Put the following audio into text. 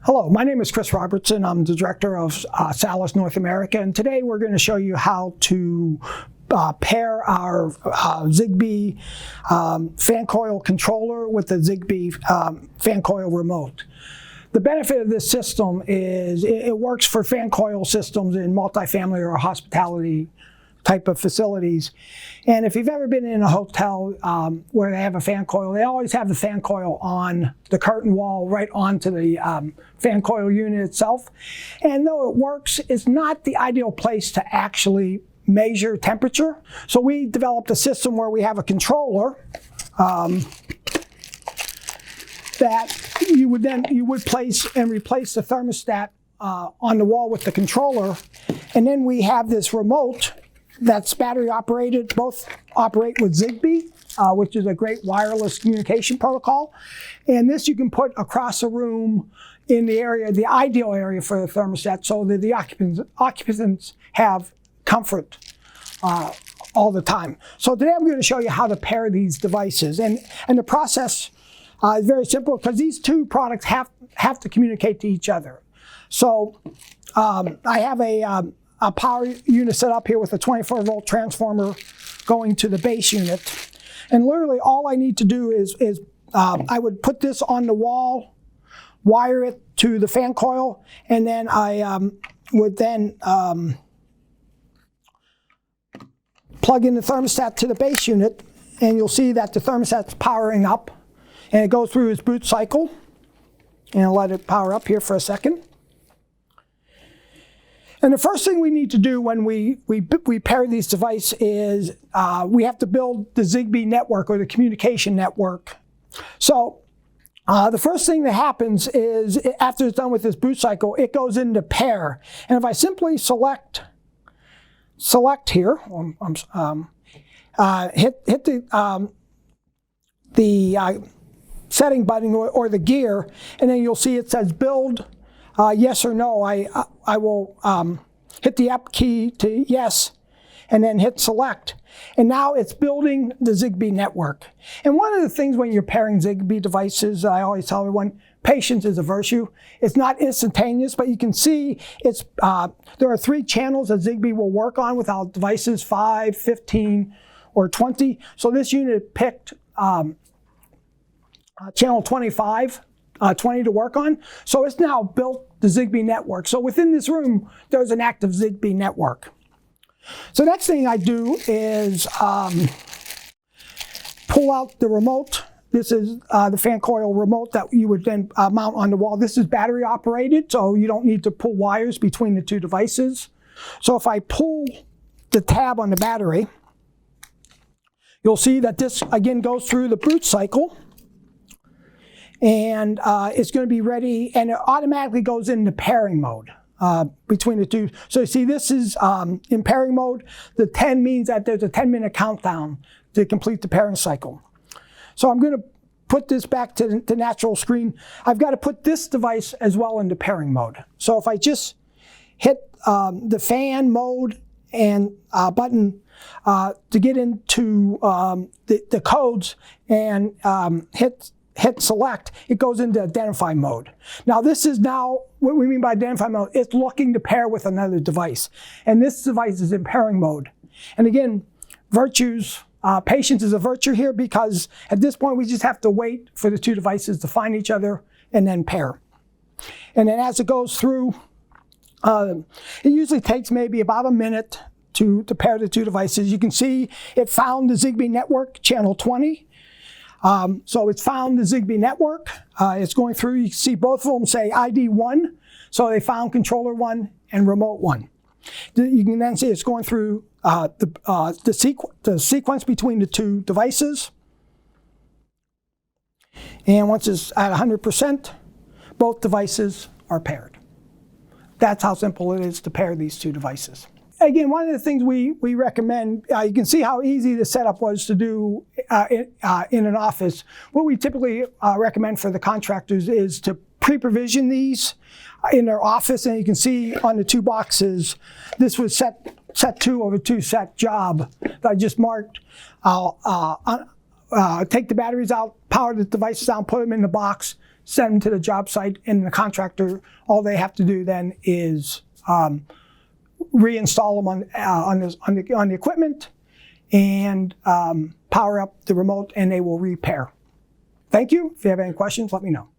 Hello, my name is Chris Robertson. I'm the director of Salus North America, and today we're going to show you how to pair our ZigBee fan coil controller with the ZigBee fan coil remote. The benefit of this system is it works for fan coil systems in multifamily or hospitality type of facilities. And if you've ever been in a hotel where they have a fan coil, they always have the fan coil on the curtain wall right onto the fan coil unit itself. And though it works, it's not the ideal place to actually measure temperature. So we developed a system where we have a controller that you would place and replace the thermostat on the wall with the controller. And then we have this remote that's battery operated. Both operate with ZigBee, which is a great wireless communication protocol. And this you can put across a room in the area, the ideal area for the thermostat, so that the occupants have comfort all the time. So today I'm going to show you how to pair these devices. And the process is very simple because these two products have to communicate to each other. So I have a power unit set up here with a 24-volt transformer going to the base unit. And literally all I need to do is I would put this on the wall, wire it to the fan coil, and then I would then plug in the thermostat to the base unit, and you'll see that the thermostat's powering up, and it goes through its boot cycle. And I'll let it power up here for a second. And the first thing we need to do when we pair these devices is we have to build the ZigBee network, or the communication network. So the first thing that happens is after it's done with this boot cycle, it goes into pair. And if I simply select here, hit the setting button or the gear, and then you'll see it says build. Yes or no. I will hit the up key to yes, and then hit select. And now it's building the ZigBee network. And one of the things when you're pairing ZigBee devices, I always tell everyone, patience is a virtue. It's not instantaneous, but you can see it's there are 3 channels that ZigBee will work on without devices, 5, 15, or 20. So this unit picked channel 25. 20 to work on. So it's now built the ZigBee network. So within this room, there's an active ZigBee network. So next thing I do is pull out the remote. This is the fan coil remote that you would then mount on the wall. This is battery operated, so you don't need to pull wires between the two devices. So if I pull the tab on the battery, you'll see that this again goes through the boot cycle. And it's going to be ready, and it automatically goes into pairing mode between the two. So you see this is in pairing mode. The 10 means that there's a 10-minute countdown to complete the pairing cycle. So I'm going to put this back to the natural screen. I've got to put this device as well into pairing mode. So if I just hit the fan mode and button to get into the codes and hit select, it goes into identify mode. Now this is now, what we mean by identify mode, it's looking to pair with another device. And this device is in pairing mode. And again, patience is a virtue here, because at this point we just have to wait for the two devices to find each other and then pair. And then as it goes through, it usually takes maybe about a minute to pair the two devices. You can see it found the ZigBee network, channel 20. So it's found the ZigBee network. It's going through. You can see both of them say ID 1. So they found controller 1 and remote 1. You can then see it's going through the sequence between the two devices. And once it's at 100%, both devices are paired. That's how simple it is to pair these two devices. Again, one of the things we recommend, you can see how easy the setup was to do in an office. What we typically recommend for the contractors is to pre-provision these in their office. And you can see on the 2 boxes, this was set 2 of a 2-set job that I just marked. I'll take the batteries out, power the devices out, put them in the box, send them to the job site, and the contractor, all they have to do then is reinstall them on the equipment and power up the remote, and they will repair. Thank you. If you have any questions, let me know.